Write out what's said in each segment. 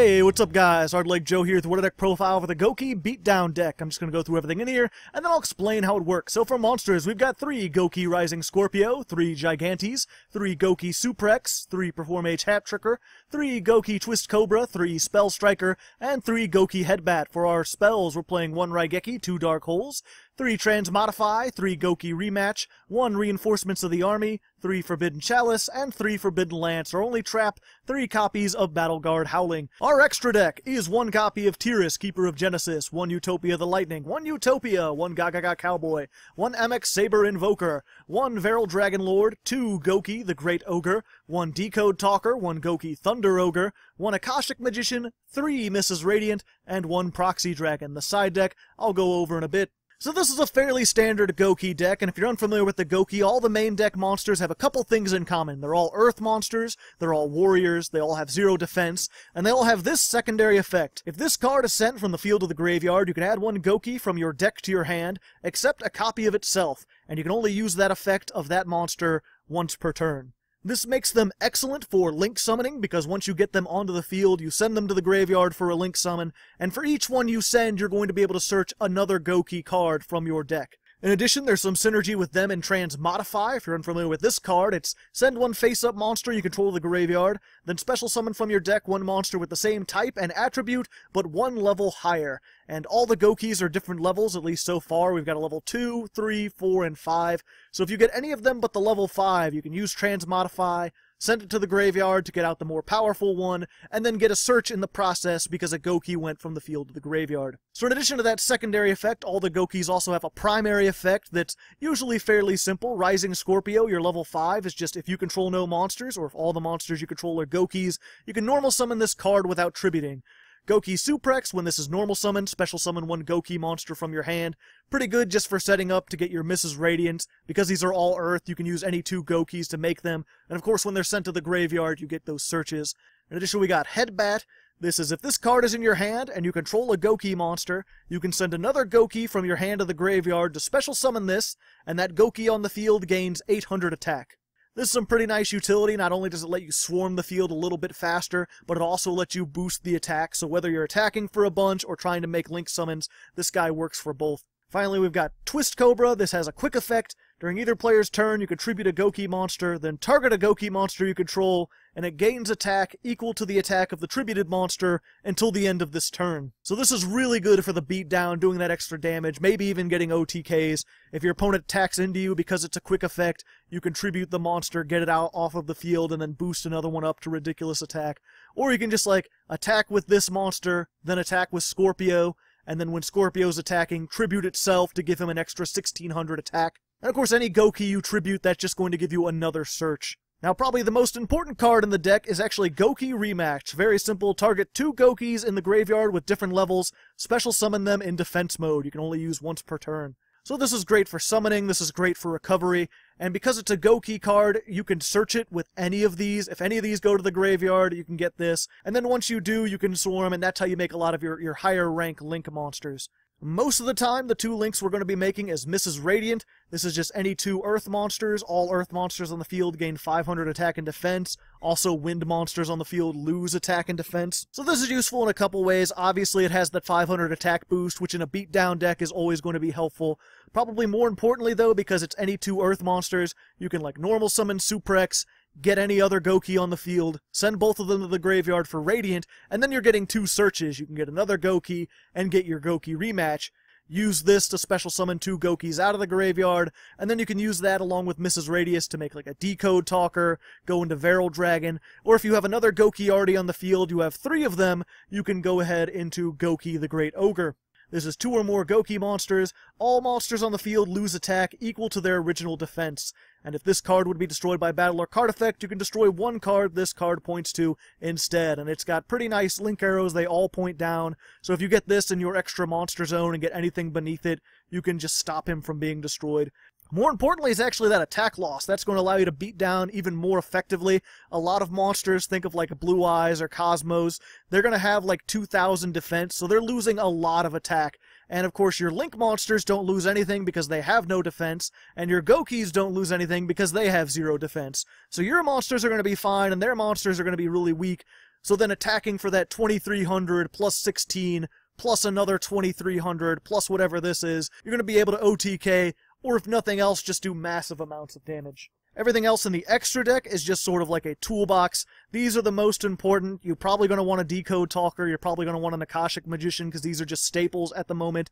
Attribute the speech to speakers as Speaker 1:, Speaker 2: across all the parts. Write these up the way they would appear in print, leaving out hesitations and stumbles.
Speaker 1: Hey, what's up guys? Hardleg Joe here with the deck profile for the Gouki Beatdown deck. I'm just going to go through everything in here, and then I'll explain how it works. So for monsters, we've got 3 Gouki Rising Scorpio, 3 Gigantes, 3 Gouki Suprex, 3 Perform Mage Hat Tricker, 3 Gouki Twist Cobra, 3 Spell Striker, and 3 Gouki Headbat. For our spells, we're playing 1 Raigeki, 2 Dark Holes, 3 Transmodify, 3 Gouki Rematch, 1 Reinforcements of the Army, 3 Forbidden Chalice, and 3 Forbidden Lance. Our only trap, 3 copies of Battle Guard Howling. Our extra deck is 1 copy of Tyrus, Keeper of Genesis, 1 Utopia the Lightning, 1 Utopia, 1 Gagaga Cowboy, 1 Amex Saber Invoker, 1 Veral Dragon Lord, 2 Gouki the Great Ogre, 1 Decode Talker, 1 Gouki Thunder Ogre, 1 Akashic Magician, 3 Mrs. Radiant, and 1 Proxy Dragon. The side deck I'll go over in a bit. So this is a fairly standard Gouki deck, and if you're unfamiliar with the Gouki, all the main deck monsters have a couple things in common. They're all Earth monsters, they're all warriors, they all have 0 defense, and they all have this secondary effect. If this card is sent from the field to the graveyard, you can add 1 Gouki from your deck to your hand, except a copy of itself, and you can only use that effect of that monster once per turn. This makes them excellent for link summoning, because once you get them onto the field, you send them to the graveyard for a link summon, and for each one you send, you're going to be able to search another Gouki card from your deck. In addition, there's some synergy with them in Transmodify. If you're unfamiliar with this card, it's send 1 face-up monster you control to the graveyard, then special summon from your deck 1 monster with the same type and attribute, but 1 level higher. And all the Goukis are different levels, at least so far. We've got a level 2, 3, 4, and 5. So if you get any of them but the level 5, you can use Transmodify, send it to the graveyard to get out the more powerful one, and then get a search in the process because a Gouki went from the field to the graveyard. So in addition to that secondary effect, all the Goukis also have a primary effect that's usually fairly simple. Rising Scorpio, your level 5, is just if you control no monsters, or if all the monsters you control are Goukis, you can normal summon this card without tributing. Gouki Suprex, when this is normal summon, special summon 1 Gouki monster from your hand. Pretty good just for setting up to get your Mrs. Radiant. Because these are all Earth, you can use any 2 Goukis to make them. And of course, when they're sent to the graveyard, you get those searches. In addition, we got Headbat. This is if this card is in your hand and you control a Gouki monster, you can send another Gouki from your hand to the graveyard to special summon this, and that Gouki on the field gains 800 attack. This is some pretty nice utility. Not only does it let you swarm the field a little bit faster, but it also lets you boost the attack, so whether you're attacking for a bunch or trying to make link summons, this guy works for both. Finally, we've got Twist Cobra. This has a quick effect. During either player's turn, you contribute a Gouki monster, then target a Gouki monster you control, and it gains attack equal to the attack of the tributed monster until the end of this turn. So this is really good for the beatdown, doing that extra damage, maybe even getting OTKs. If your opponent attacks into you because it's a quick effect, you contribute the monster, get it out off of the field, and then boost another one up to ridiculous attack. Or you can just, like, attack with this monster, then attack with Scorpio, and then when Scorpio's attacking, tribute itself to give him an extra 1600 attack. And of course, any Gouki you tribute, that's just going to give you another search. Now, probably the most important card in the deck is actually Gouki Rematch. Very simple. Target 2 Goukis in the graveyard with different levels. Special summon them in defense mode. You can only use once per turn. So this is great for summoning, this is great for recovery, and because it's a Gouki card, you can search it with any of these. If any of these go to the graveyard, you can get this, and then once you do, you can swarm, and that's how you make a lot of your higher rank link monsters. Most of the time, the 2 links we're going to be making is Mrs. Radiant. This is just any 2 Earth monsters. All Earth monsters on the field gain 500 attack and defense. Also, Wind monsters on the field lose attack and defense. So this is useful in a couple ways. Obviously, it has that 500 attack boost, which in a beatdown deck is always going to be helpful. Probably more importantly, though, because it's any 2 Earth monsters, you can, like, normal summon Suprex, get any other Gouki on the field, send both of them to the graveyard for Radiant, and then you're getting 2 searches. You can get another Gouki and get your Gouki Rematch. Use this to special summon 2 Goukis out of the graveyard, and then you can use that along with Mrs. Radius to make like a Decode Talker, go into Veral Dragon, or if you have another Gouki already on the field, you have 3 of them, you can go ahead into Gouki the Great Ogre. This is 2 or more Gouki monsters. All monsters on the field lose attack equal to their original defense. And if this card would be destroyed by battle or card effect, you can destroy 1 card this card points to instead. And it's got pretty nice link arrows, they all point down. So if you get this in your extra monster zone and get anything beneath it, you can just stop him from being destroyed. More importantly is actually that attack loss. That's going to allow you to beat down even more effectively. A lot of monsters, think of like Blue Eyes or Cosmos, they're going to have like 2,000 defense, so they're losing a lot of attack. And of course your Link monsters don't lose anything because they have no defense, and your Goukis don't lose anything because they have 0 defense. So your monsters are going to be fine, and their monsters are going to be really weak. So then attacking for that 2300 plus 16 plus another 2300 plus whatever this is, you're going to be able to OTK, or if nothing else, just do massive amounts of damage. Everything else in the extra deck is just sort of like a toolbox. These are the most important. You're probably going to want a Decode Talker. You're probably going to want an Akashic Magician because these are just staples at the moment.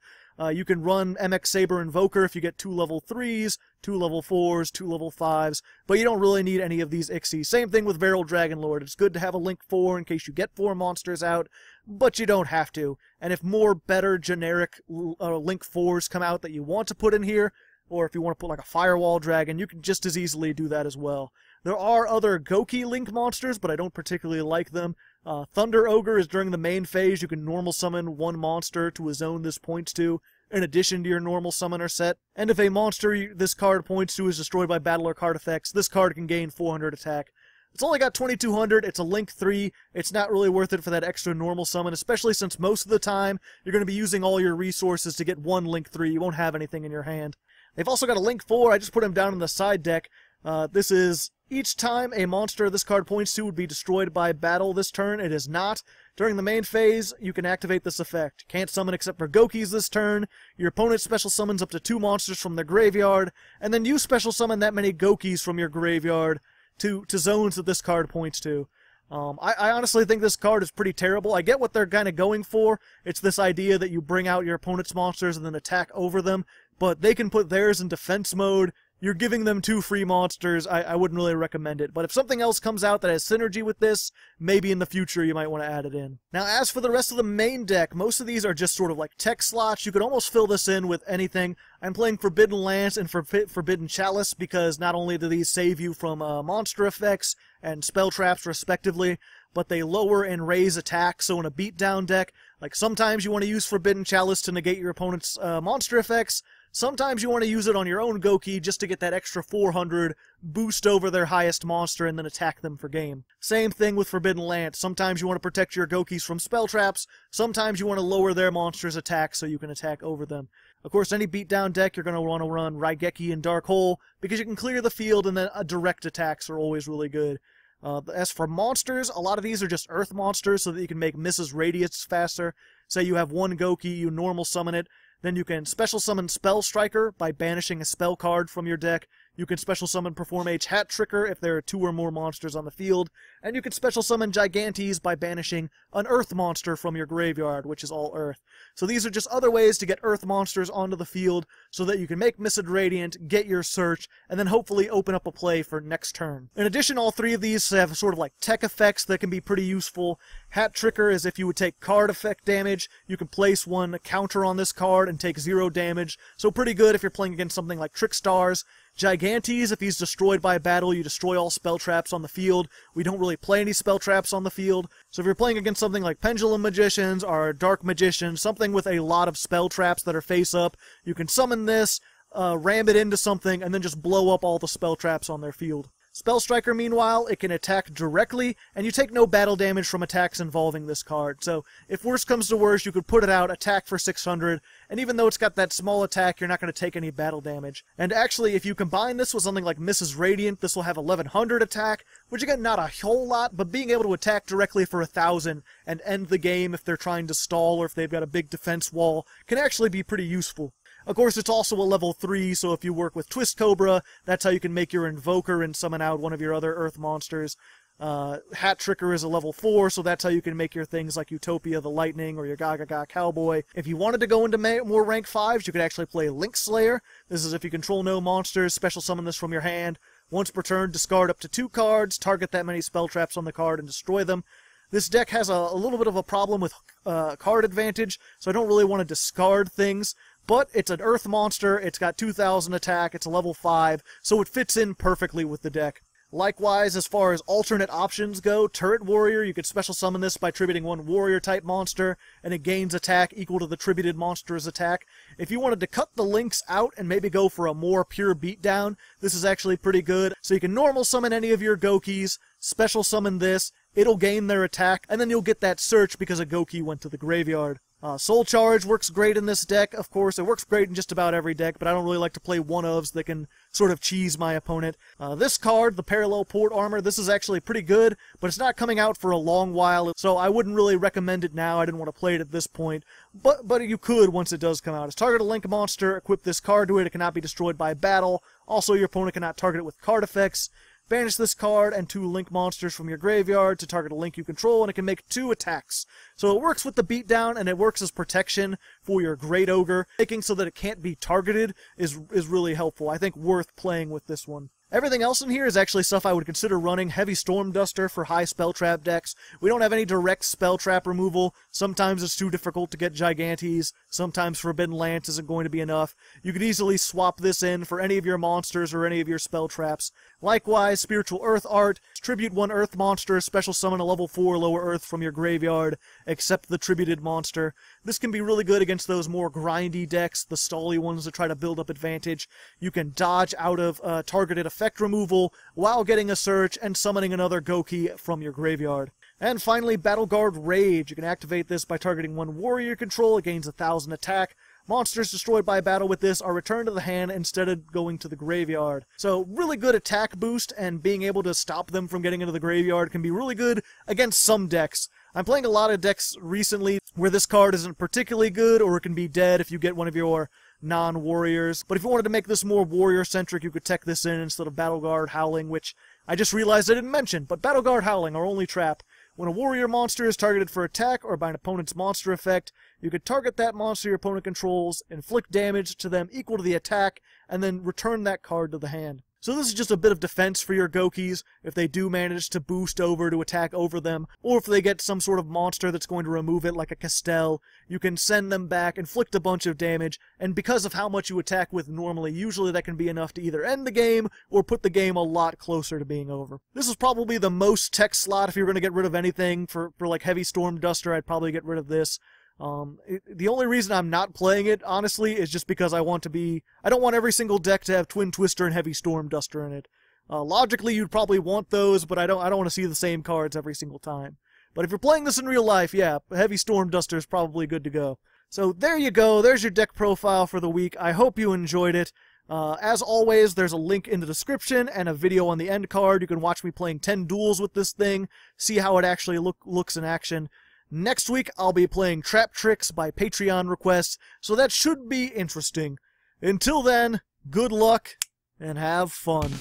Speaker 1: You can run MX Saber Invoker if you get 2 level 3s, 2 level 4s, 2 level 5s, but you don't really need any of these Ixies. Same thing with Viral Dragonlord. It's good to have a Link 4 in case you get 4 monsters out, but you don't have to. And if more better generic Link 4s come out that you want to put in here, or if you want to put like a Firewall Dragon, you can just as easily do that as well. There are other Gouki Link monsters, but I don't particularly like them. Thunder Ogre is during the main phase. You can normal summon 1 monster to a zone this points to, in addition to your normal summoner set. And if a monster this card points to is destroyed by battle or card effects, this card can gain 400 attack. It's only got 2200, it's a Link 3, it's not really worth it for that extra normal summon, especially since most of the time you're going to be using all your resources to get 1 Link 3, you won't have anything in your hand. They've also got a Link 4, I just put him down in the side deck. This is, each time a monster this card points to would be destroyed by battle this turn, it is not. During the main phase, you can activate this effect. Can't summon except for Goukis this turn, your opponent special summons up to 2 monsters from their graveyard, and then you special summon that many Goukis from your graveyard to zones that this card points to. I honestly think this card is pretty terrible. I get what they're kind of going for. It's this idea that you bring out your opponent's monsters and then attack over them, but they can put theirs in defense mode. You're giving them 2 free monsters. I wouldn't really recommend it. But if something else comes out that has synergy with this, maybe in the future you might want to add it in. Now, as for the rest of the main deck, most of these are just sort of like tech slots. You could almost fill this in with anything. I'm playing Forbidden Lance and Forbidden Chalice because not only do these save you from monster effects and spell traps respectively, but they lower and raise attack. So in a beatdown deck, like sometimes you want to use Forbidden Chalice to negate your opponent's monster effects. Sometimes you want to use it on your own Gouki just to get that extra 400 boost over their highest monster and then attack them for game. Same thing with Forbidden Lance. Sometimes you want to protect your Goukis from spell traps. Sometimes you want to lower their monster's attack so you can attack over them. Of course, any beatdown deck you're going to want to run Raigeki and Dark Hole because you can clear the field and then direct attacks are always really good. As for monsters, a lot of these are just earth monsters so that you can make Mrs. Radius faster. Say you have 1 Gouki, you normal summon it. Then you can special summon Spell Striker by banishing a spell card from your deck. You can special summon Perform H Hat Tricker if there are 2 or more monsters on the field. And you can special summon Gigantes by banishing an Earth monster from your graveyard, which is all Earth. So these are just other ways to get Earth monsters onto the field so that you can make Mist Radiant, get your search, and then hopefully open up a play for next turn. In addition, all 3 of these have sort of like tech effects that can be pretty useful. Hat Tricker is if you would take card effect damage, you can place 1 counter on this card and take 0 damage. So pretty good if you're playing against something like Trickstars. Gigantes, if he's destroyed by battle, you destroy all spell traps on the field. We don't really play any spell traps on the field. So if you're playing against something like Pendulum Magicians or Dark Magicians, something with a lot of spell traps that are face up, you can summon this, ram it into something, and then just blow up all the spell traps on their field. Spell Striker, meanwhile, it can attack directly, and you take no battle damage from attacks involving this card. So, if worst comes to worst, you could put it out, attack for 600, and even though it's got that small attack, you're not going to take any battle damage. And actually, if you combine this with something like Mrs. Radiant, this will have 1100 attack, which again, not a whole lot, but being able to attack directly for 1000 and end the game if they're trying to stall or if they've got a big defense wall can actually be pretty useful. Of course, it's also a level 3, so if you work with Twist Cobra, that's how you can make your Invoker and summon out one of your other Earth monsters. Hat Tricker is a level 4, so that's how you can make your things like Utopia the Lightning or your Gaga Cowboy. If you wanted to go into more rank 5s, you could actually play Link Slayer. This is if you control no monsters, special summon this from your hand. Once per turn, discard up to 2 cards, target that many spell traps on the card, and destroy them. This deck has a little bit of a problem with card advantage, so I don't really want to discard things. But it's an Earth monster, it's got 2000 attack, it's a level 5, so it fits in perfectly with the deck. Likewise, as far as alternate options go, Turret Warrior, you could special summon this by tributing 1 Warrior-type monster, and it gains attack equal to the tributed monster's attack. If you wanted to cut the links out and maybe go for a more pure beatdown, this is actually pretty good. So you can normal summon any of your Goukis, special summon this, it'll gain their attack, and then you'll get that search because a Gouki went to the graveyard. Soul Charge works great in this deck, of course. It works great in just about every deck, but I don't really like to play one-ofs that can sort of cheese my opponent. This card, the Parallel Port Armor, this is actually pretty good, but it's not coming out for a long while, so I wouldn't really recommend it now. I didn't want to play it at this point, but you could once it does come out. As target a Link monster, equip this card to it. It cannot be destroyed by battle. Also, your opponent cannot target it with card effects. Banish this card and 2 Link monsters from your graveyard to target a Link you control, and it can make 2 attacks. So it works with the beatdown, and it works as protection for your Great Ogre. Making so that it can't be targeted is really helpful. I think worth playing with this one. Everything else in here is actually stuff I would consider running. Heavy Storm Duster for high spell trap decks. We don't have any direct spell trap removal. Sometimes it's too difficult to get Gigantes. Sometimes Forbidden Lance isn't going to be enough. You could easily swap this in for any of your monsters or any of your spell traps. Likewise, Spiritual Earth Art. Tribute 1 Earth monster, special summon a level 4 lower Earth from your graveyard, except the tributed monster. This can be really good against those more grindy decks, the stally ones that try to build up advantage. You can dodge out of targeted effect removal while getting a search and summoning another Gouki from your graveyard. And finally, Battleguard Rage. You can activate this by targeting 1 warrior control. It gains 1,000 attack. Monsters destroyed by battle with this are returned to the hand instead of going to the graveyard. So, really good attack boost, and being able to stop them from getting into the graveyard can be really good against some decks. I'm playing a lot of decks recently where this card isn't particularly good, or it can be dead if you get one of your non-warriors. But if you wanted to make this more warrior-centric, you could tech this in instead of Battleguard Howling, which I just realized I didn't mention, but Battleguard Howling, our only trap. When a warrior monster is targeted for attack or by an opponent's monster effect, you can target that monster your opponent controls, inflict damage to them equal to the attack, and then return that card to the hand. So this is just a bit of defense for your Goukis if they do manage to boost over to attack over them, or if they get some sort of monster that's going to remove it, like a Castell. You can send them back, inflict a bunch of damage, and because of how much you attack with normally, usually that can be enough to either end the game or put the game a lot closer to being over. This is probably the most tech slot if you're going to get rid of anything. For like Heavy Storm Duster, I'd probably get rid of this. The only reason I'm not playing it, honestly, is just because I don't want every single deck to have Twin Twister and Heavy Storm Duster in it. Logically, you'd probably want those, but I don't want to see the same cards every single time. But if you're playing this in real life, yeah, Heavy Storm Duster is probably good to go. So there you go, there's your deck profile for the week. I hope you enjoyed it. As always, there's a link in the description and a video on the end card. You can watch me playing 10 duels with this thing, see how it actually looks in action. Next week, I'll be playing Trap Tricks by Patreon request, so that should be interesting. Until then, good luck, and have fun.